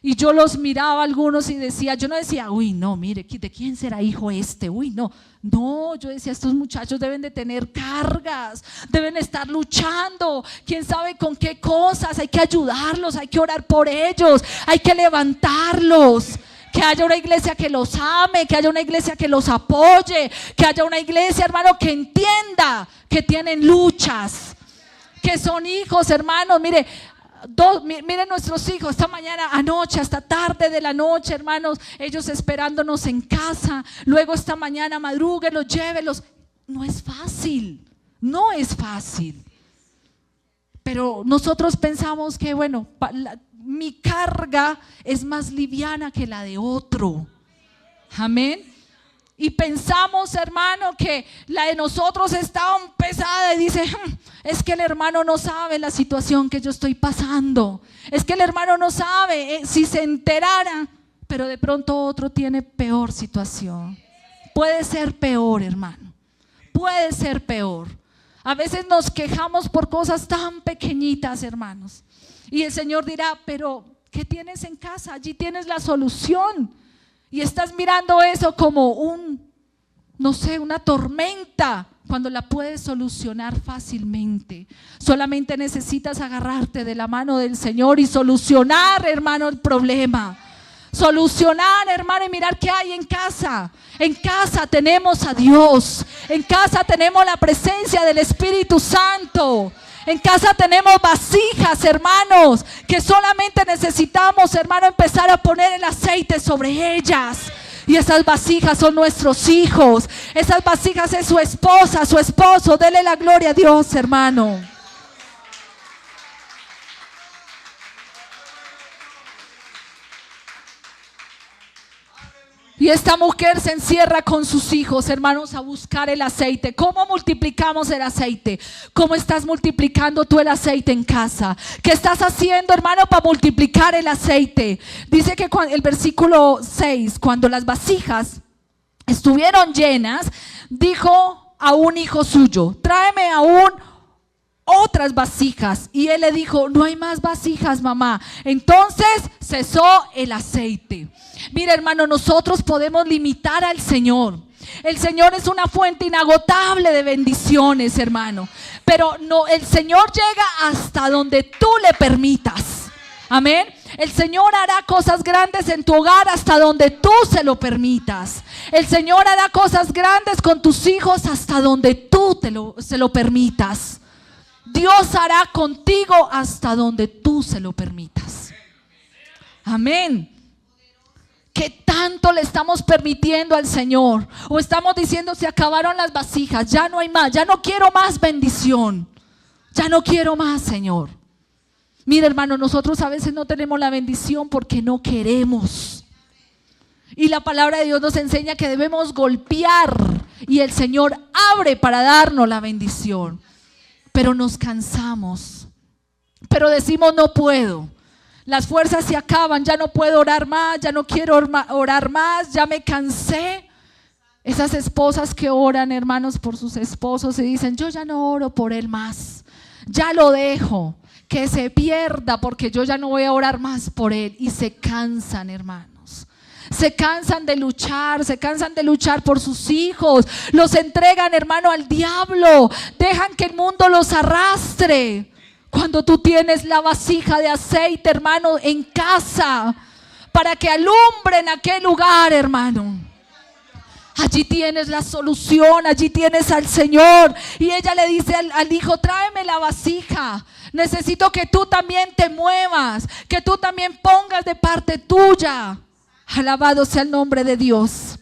Y yo los miraba a algunos y decía, yo no decía, uy, no, mire, ¿de quién será hijo este? Uy, no, yo decía, estos muchachos deben de tener cargas, deben estar luchando, quién sabe con qué cosas, hay que ayudarlos, hay que orar por ellos, hay que levantarlos. Que haya una iglesia que los ame, que haya una iglesia que los apoye, que haya una iglesia, hermano, que entienda que tienen luchas, que son hijos, hermanos. Miren nuestros hijos, esta mañana, anoche, hasta tarde de la noche, hermanos, ellos esperándonos en casa. Luego esta mañana madrúguenlos, llévelos. No es fácil, no es fácil. Pero nosotros pensamos que, bueno, mi carga es más liviana que la de otro. Amén. Y pensamos, hermano, que la de nosotros es tan pesada y dice, es que el hermano no sabe la situación que yo estoy pasando. Es que el hermano no sabe, si se enterara, pero de pronto otro tiene peor situación. Puede ser peor, hermano. Puede ser peor. A veces nos quejamos por cosas tan pequeñitas, hermanos. Y el Señor dirá, pero ¿qué tienes en casa? Allí tienes la solución. Y estás mirando eso como una tormenta, cuando la puedes solucionar fácilmente. Solamente necesitas agarrarte de la mano del Señor y solucionar, hermano, el problema. Solucionar, hermano, y mirar qué hay en casa. En casa tenemos a Dios. En casa tenemos la presencia del Espíritu Santo. En casa tenemos vasijas, hermanos, que solamente necesitamos, hermano, empezar a poner el aceite sobre ellas. Y esas vasijas son nuestros hijos. Esas vasijas es su esposa, su esposo. Dele la gloria a Dios, hermano. Y esta mujer se encierra con sus hijos, hermanos, a buscar el aceite. ¿Cómo multiplicamos el aceite? ¿Cómo estás multiplicando tú el aceite en casa? ¿Qué estás haciendo, hermano, para multiplicar el aceite? Dice que el versículo 6, cuando las vasijas estuvieron llenas, dijo a un hijo suyo, tráeme aún otras vasijas. Y él le dijo, no hay más vasijas, mamá. Entonces cesó el aceite. Mira, hermano, nosotros podemos limitar al Señor. El Señor es una fuente inagotable de bendiciones, hermano. Pero no, el Señor llega hasta donde tú le permitas. Amén. El Señor hará cosas grandes en tu hogar hasta donde tú se lo permitas. El Señor hará cosas grandes con tus hijos hasta donde tú se lo permitas. Dios hará contigo hasta donde tú se lo permitas. Amén. ¿Qué tanto le estamos permitiendo al Señor? O estamos diciendo, se acabaron las vasijas, ya no hay más, ya no quiero más bendición, ya no quiero más, Señor. Mira, hermano, nosotros a veces no tenemos la bendición porque no queremos. Y la palabra de Dios nos enseña que debemos golpear y el Señor abre para darnos la bendición. Pero nos cansamos, pero decimos, no puedo. Las fuerzas se acaban, ya no puedo orar más, ya no quiero orar más, ya me cansé. Esas esposas que oran, hermanos, por sus esposos y dicen, yo ya no oro por él más, ya lo dejo, que se pierda porque yo ya no voy a orar más por él. Y se cansan, hermanos, se cansan de luchar por sus hijos, los entregan, hermano, al diablo, dejan que el mundo los arrastre. Cuando tú tienes la vasija de aceite, hermano, en casa, para que alumbre en aquel lugar, hermano, allí tienes la solución, allí tienes al Señor. Y ella le dice al hijo: tráeme la vasija, necesito que tú también te muevas, que tú también pongas de parte tuya. Alabado sea el nombre de Dios.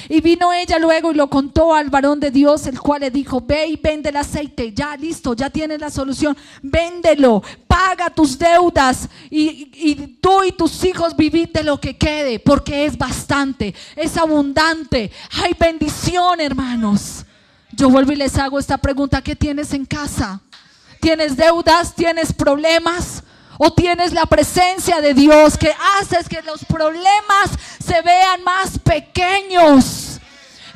Y vino ella luego y lo contó al varón de Dios, el cual le dijo: ve y vende el aceite, ya listo, ya tienes la solución, véndelo, paga tus deudas y tú y tus hijos vivid de lo que quede, porque es bastante, es abundante, hay bendición, hermanos. Yo vuelvo y les hago esta pregunta: ¿qué tienes en casa? ¿Tienes deudas? ¿Tienes problemas? ¿O tienes la presencia de Dios que haces que los problemas se vean más pequeños?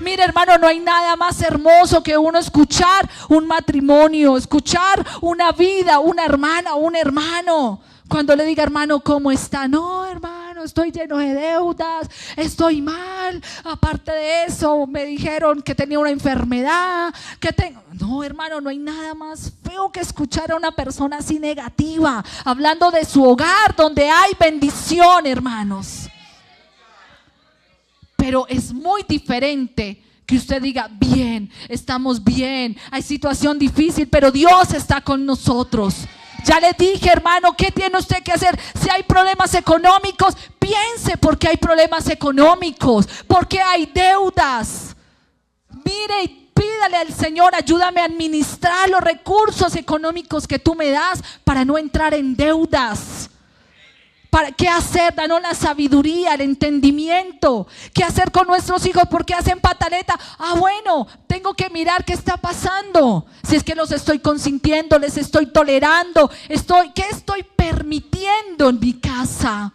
Mira, hermano, no hay nada más hermoso que uno escuchar un matrimonio, escuchar una vida, una hermana, un hermano. Cuando le diga: hermano, ¿cómo está? No, hermano, estoy lleno de deudas, estoy mal. Aparte de eso, me dijeron que tenía una enfermedad, que tengo... No, hermano, no hay nada más feo que escuchar a una persona así negativa, hablando de su hogar, donde hay bendición, hermanos. Pero es muy diferente que usted diga: bien, estamos bien, hay situación difícil, pero Dios está con nosotros. Ya le dije, hermano, ¿qué tiene usted que hacer? Si hay problemas económicos, piense por qué hay problemas económicos, por qué hay deudas. Mire y pídale al Señor: ayúdame a administrar los recursos económicos que tú me das para no entrar en deudas. ¿Para qué hacer? Danos la sabiduría, el entendimiento. ¿Qué hacer con nuestros hijos? ¿Por qué hacen pataleta? Bueno, tengo que mirar qué está pasando. Si es que los estoy consintiendo, les estoy tolerando, ¿qué estoy permitiendo en mi casa?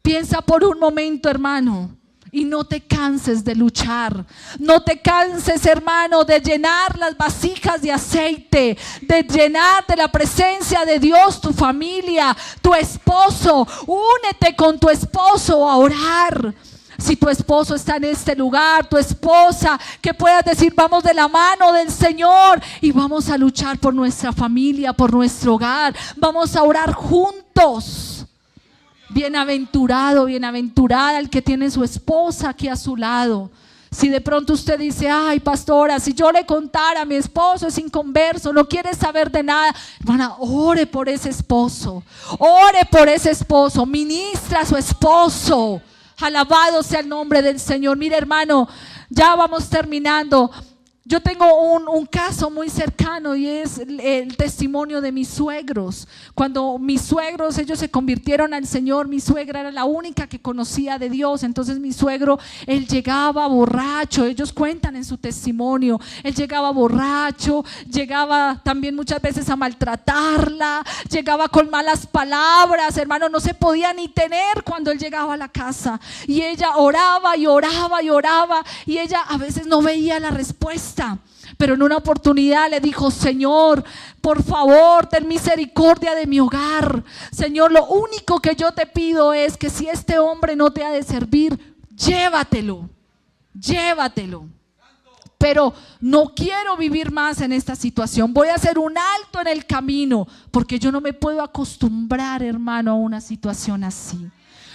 Piensa por un momento, hermano. Y no te canses de luchar. No te canses, hermano, de llenar las vasijas de aceite, de llenar de la presencia de Dios tu familia, tu esposo. Únete con tu esposo a orar. Si tu esposo está en este lugar, tu esposa, que puedas decir: vamos de la mano del Señor y vamos a luchar por nuestra familia, por nuestro hogar. Vamos a orar juntos. Bienaventurado, bienaventurada el que tiene su esposa aquí a su lado. Si de pronto usted dice: ay, pastora, si yo le contara, mi esposo es inconverso, no quiere saber de nada. Hermana, ore por ese esposo, ministra a su esposo. Alabado sea el nombre del Señor. Mire, hermano, ya vamos terminando. Yo tengo un caso muy cercano y es el testimonio de mis suegros. Cuando mis suegros, ellos se convirtieron al Señor, mi suegra era la única que conocía de Dios. Entonces mi suegro, él llegaba borracho, ellos cuentan en su testimonio, él llegaba borracho, llegaba también muchas veces a maltratarla, llegaba con malas palabras, hermano, no se podía ni tener cuando él llegaba a la casa. Y ella oraba y oraba y oraba y ella a veces no veía la respuesta. Pero en una oportunidad le dijo: Señor, por favor, ten misericordia de mi hogar. Señor, lo único que yo te pido es que si este hombre no te ha de servir, llévatelo. Pero no quiero vivir más en esta situación. Voy a hacer un alto en el camino, porque yo no me puedo acostumbrar, hermano, a una situación así.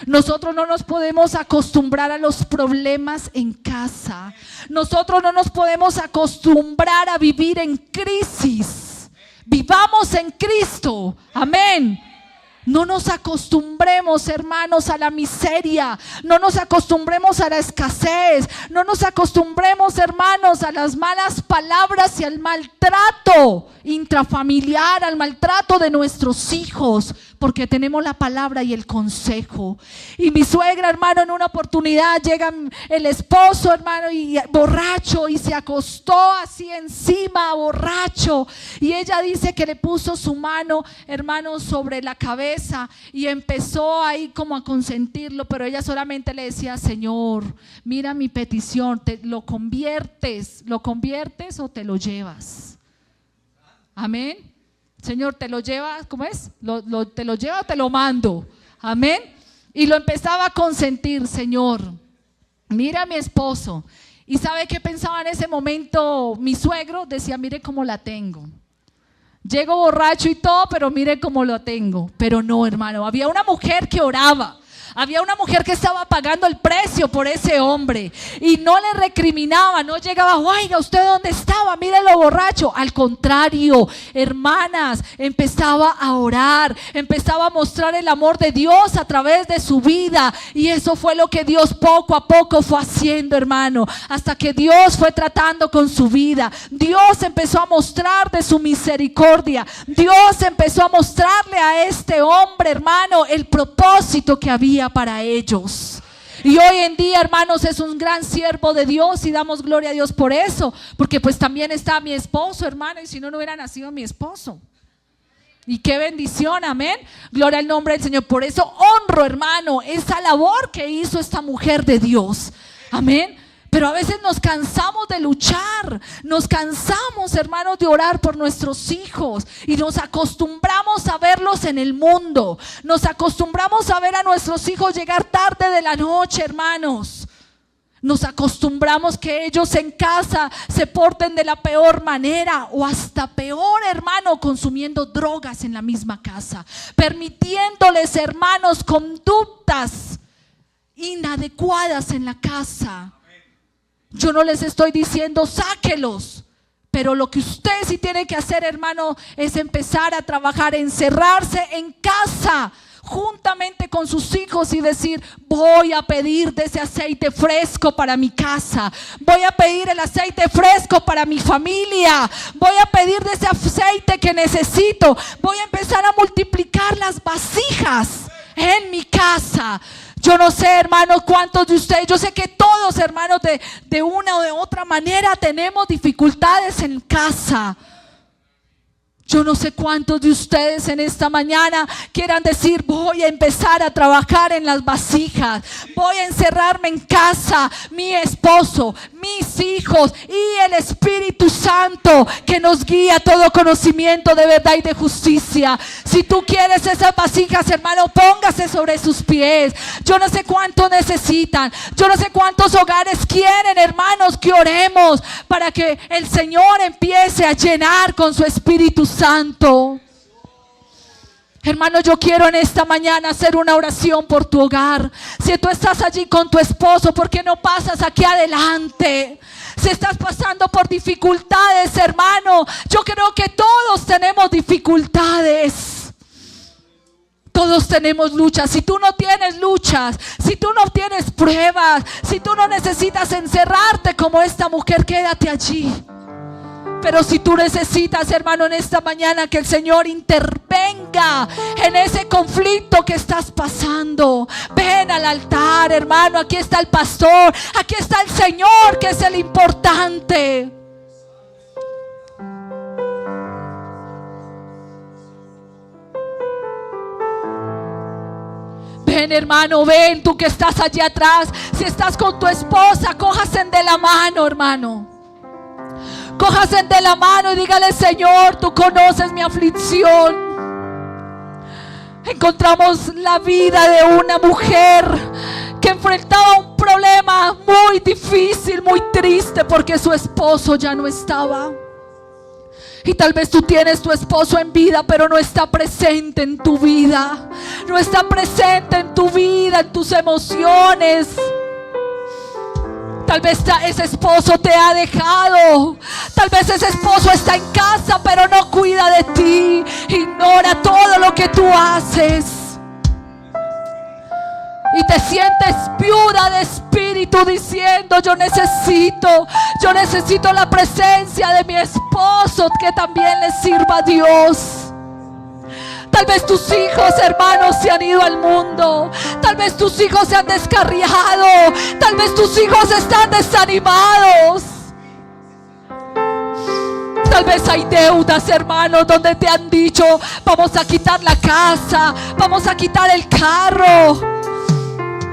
Nosotros no nos podemos acostumbrar a los problemas en casa. Nosotros no nos podemos acostumbrar a vivir en crisis. Vivamos en Cristo. Amén. No nos acostumbremos, hermanos, a la miseria. No nos acostumbremos a la escasez. No nos acostumbremos, hermanos, a las malas palabras y al maltrato intrafamiliar, al maltrato de nuestros hijos, porque tenemos la palabra y el consejo. Y mi suegra, hermano, en una oportunidad llega el esposo, hermano, y borracho, y se acostó así encima, borracho, y ella dice que le puso su mano, hermano, sobre la cabeza y empezó ahí como a consentirlo, pero ella solamente le decía: Señor, mira mi petición, ¿lo conviertes o te lo llevas? Amén. Señor, ¿te lo llevas? ¿Cómo es? ¿Te lo lleva o te lo mando? Amén. Y lo empezaba a consentir. Señor, mira a mi esposo. ¿Y sabe qué pensaba en ese momento mi suegro? Decía, mire cómo la tengo. Llego borracho y todo, pero mire cómo lo tengo. Pero no, hermano, había una mujer que oraba. Había una mujer que estaba pagando el precio por ese hombre y no le recriminaba, no llegaba, oiga, ¿usted dónde estaba? Mírelo borracho. Al contrario, hermanas, empezaba a orar, empezaba a mostrar el amor de Dios a través de su vida, y eso fue lo que Dios poco a poco fue haciendo, hermano, hasta que Dios fue tratando con su vida. Dios empezó a mostrar de su misericordia. Dios empezó a mostrarle a este hombre, hermano, el propósito que había para ellos. Y hoy en día, hermanos, es un gran siervo de Dios y damos gloria a Dios por eso, porque pues también está mi esposo, hermano, y si no, no hubiera nacido mi esposo. Y qué bendición, amén. Gloria al nombre del Señor. Por eso honro, hermano, esa labor que hizo esta mujer de Dios, amén. Pero a veces nos cansamos de luchar, nos cansamos, hermanos, de orar por nuestros hijos y nos acostumbramos a verlos en el mundo. Nos acostumbramos a ver a nuestros hijos llegar tarde de la noche, hermanos. Nos acostumbramos que ellos en casa se porten de la peor manera o hasta peor, hermano, consumiendo drogas en la misma casa, permitiéndoles, hermanos, conductas inadecuadas en la casa. Yo no les estoy diciendo sáquelos, pero lo que usted sí tiene que hacer, hermano, es empezar a trabajar, encerrarse en casa juntamente con sus hijos y decir, voy a pedir de ese aceite fresco para mi casa, voy a pedir el aceite fresco para mi familia, voy a pedir de ese aceite que necesito, voy a empezar a multiplicar las vasijas en mi casa. Yo no sé, hermanos, cuántos de ustedes, yo sé que todos, hermanos, de una o de otra manera tenemos dificultades en casa. Yo no sé cuántos de ustedes en esta mañana quieran decir, voy a empezar a trabajar en las vasijas, voy a encerrarme en casa, mi esposo, mis hijos y el Espíritu Santo que nos guía todo conocimiento de verdad y de justicia. Si tú quieres esas vasijas, hermano, póngase sobre sus pies. Yo no sé cuánto necesitan, yo no sé cuántos hogares quieren, hermanos, que oremos para que el Señor empiece a llenar con su Espíritu Santo. Hermano, yo quiero en esta mañana hacer una oración por tu hogar. Si tú estás allí con tu esposo, ¿por qué no pasas aquí adelante? Si estás pasando por dificultades, hermano, yo creo que todos tenemos dificultades. Todos tenemos luchas. Si tú no tienes luchas, si tú no tienes pruebas, si tú no necesitas encerrarte como esta mujer, quédate allí. Pero si tú necesitas, hermano, en esta mañana que el Señor intervenga en ese conflicto que estás pasando, ven al altar, hermano. Aquí está el pastor, aquí está el Señor, que es el importante. Ven, hermano, ven, tú que estás allí atrás. Si estás con tu esposa, cójanse de la mano, hermano. Cójanse de la mano y dígale, Señor, tú conoces mi aflicción. Encontramos la vida de una mujer que enfrentaba un problema muy difícil, muy triste, porque su esposo ya no estaba. Y tal vez tú tienes tu esposo en vida, pero no está presente en tu vida. No está presente en tu vida, en tus emociones. Tal vez ese esposo te ha dejado. Tal vez ese esposo está en casa, pero no cuida de ti. Ignora todo lo que tú haces. Y te sientes viuda de espíritu diciendo, yo necesito la presencia de mi esposo, que también le sirva a Dios. Tal vez tus hijos, hermanos, se han ido al mundo. Tal vez tus hijos se han descarriado. Tal vez tus hijos están desanimados. Tal vez hay deudas, hermanos, donde te han dicho, vamos a quitar la casa, vamos a quitar el carro,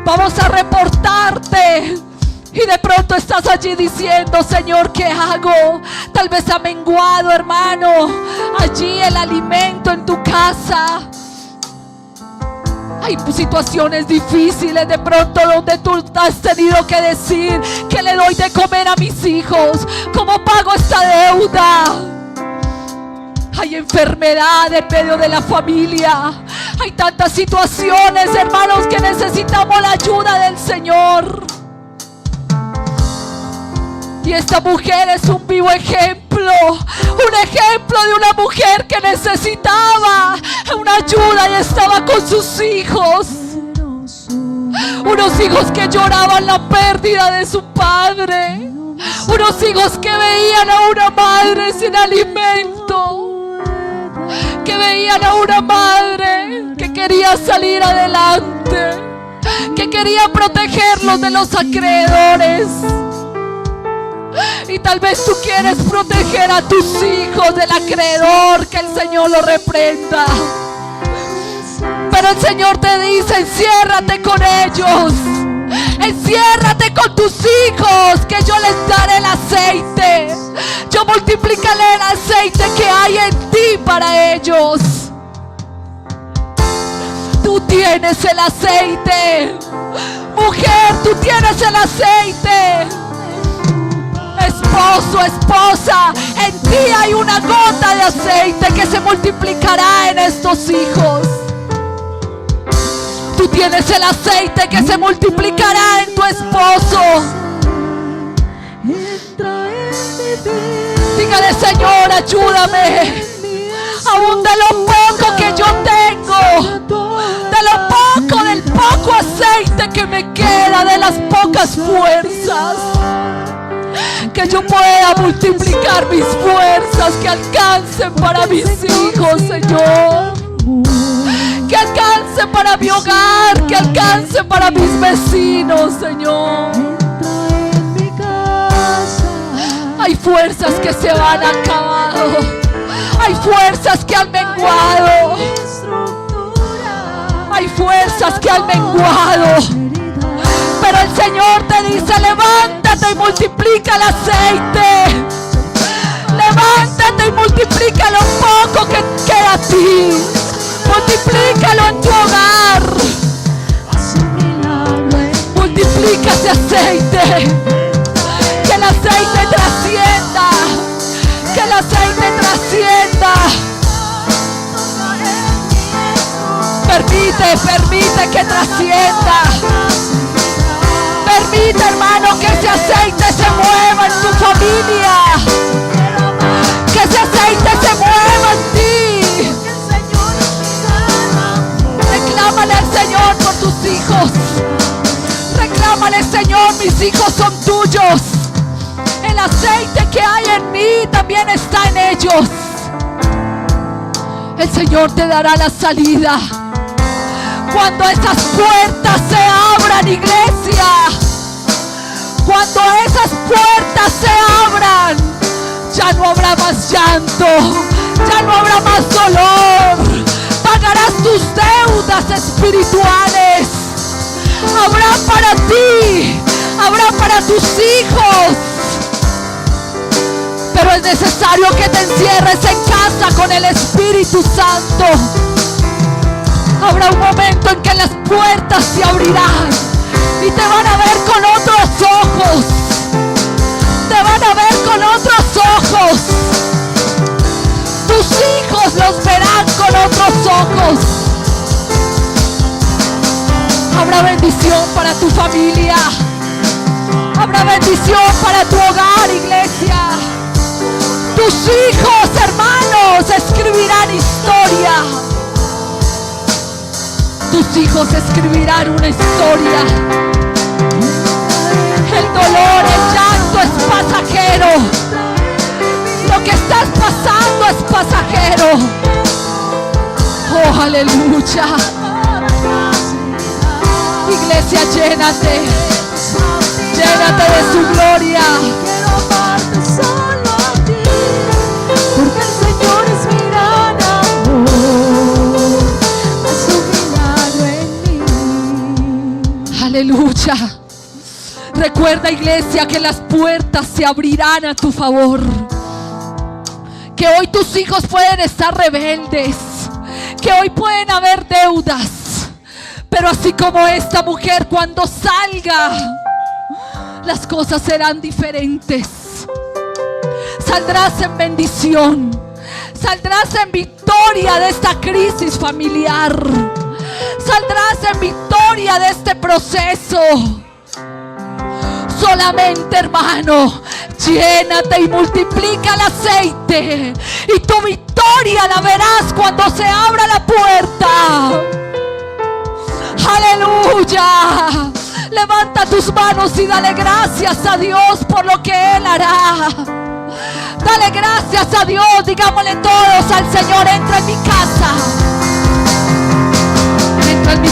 vamos a reportarte. Y de pronto estás allí diciendo, Señor, ¿qué hago? Tal vez ha menguado, hermano, allí el alimento en tu casa. Hay situaciones difíciles de pronto donde tú has tenido que decir: ¿qué le doy de comer a mis hijos? ¿Cómo pago esta deuda? Hay enfermedad en medio de la familia. Hay tantas situaciones, hermanos, que necesitamos la ayuda del Señor. Y esta mujer es un vivo ejemplo, un ejemplo de una mujer que necesitaba una ayuda y estaba con sus hijos. Unos hijos que lloraban la pérdida de su padre. Unos hijos que veían a una madre sin alimento. Que veían a una madre que quería salir adelante. Que quería protegerlos de los acreedores. Y tal vez tú quieres proteger a tus hijos del acreedor, que el Señor lo reprenda. Pero el Señor te dice: enciérrate con ellos, enciérrate con tus hijos, que yo les daré el aceite. Yo multiplicaré el aceite que hay en ti para ellos. Tú tienes el aceite, mujer, tú tienes el aceite. Esposo, esposa, en ti hay una gota de aceite que se multiplicará en estos hijos. Tú tienes el aceite que se multiplicará en tu esposo. Dígale: Señor, ayúdame. Aún de lo poco que yo tengo, del poco aceite que me queda, de las pocas fuerzas, que yo pueda multiplicar mis fuerzas, que alcancen para mis hijos, Señor. Que alcance para mi hogar, que alcance para mis vecinos, Señor. Hay fuerzas que se van acabando. Hay fuerzas que han menguado. Hay fuerzas que han menguado. Pero el Señor te dice: levántate y multiplica el aceite. Levántate y multiplica lo poco que queda a ti. Multiplícalo en tu hogar. Multiplica ese aceite. Que el aceite trascienda. Que el aceite trascienda. Permite que trascienda. Permite, hermano, que ese aceite se mueva en tu familia. Que ese aceite se mueva en ti. Reclámale al Señor por tus hijos. Reclámale: Señor, mis hijos son tuyos. El aceite que hay en mí también está en ellos. El Señor te dará la salida. Cuando esas puertas se abran, iglesia, cuando esas puertas se abran, ya no habrá más llanto, ya no habrá más dolor. Pagarás tus deudas espirituales. Habrá para ti, habrá para tus hijos. Pero es necesario que te encierres en casa con el Espíritu Santo. Habrá un momento en que las puertas se abrirán y te van a ver con otros ojos. Te van a ver con otros ojos. Tus hijos los verán con otros ojos. Habrá bendición para tu familia. Habrá bendición para tu hogar, iglesia. Tus hijos, hermanos, escribirán historia. Tus hijos escribirán una historia. El dolor, el llanto es pasajero. Lo que estás pasando es pasajero. Oh, aleluya. Iglesia, llénate. Llénate de su gloria. Porque el Señor es mi gran amor. Es un milagro en mí. Aleluya. Recuerda, iglesia, que las puertas se abrirán a tu favor. Que hoy tus hijos pueden estar rebeldes. Que hoy pueden haber deudas. Pero así como esta mujer, cuando salga, las cosas serán diferentes. Saldrás en bendición, saldrás en victoria de esta crisis familiar, saldrás en victoria de este proceso. Solamente, hermano, llénate y multiplica el aceite, y tu victoria la verás cuando se abra la puerta. ¡Aleluya! Levanta tus manos y dale gracias a Dios por lo que Él hará. Dale gracias a Dios. Digámosle todos al Señor: entra en mi casa. Entra en mi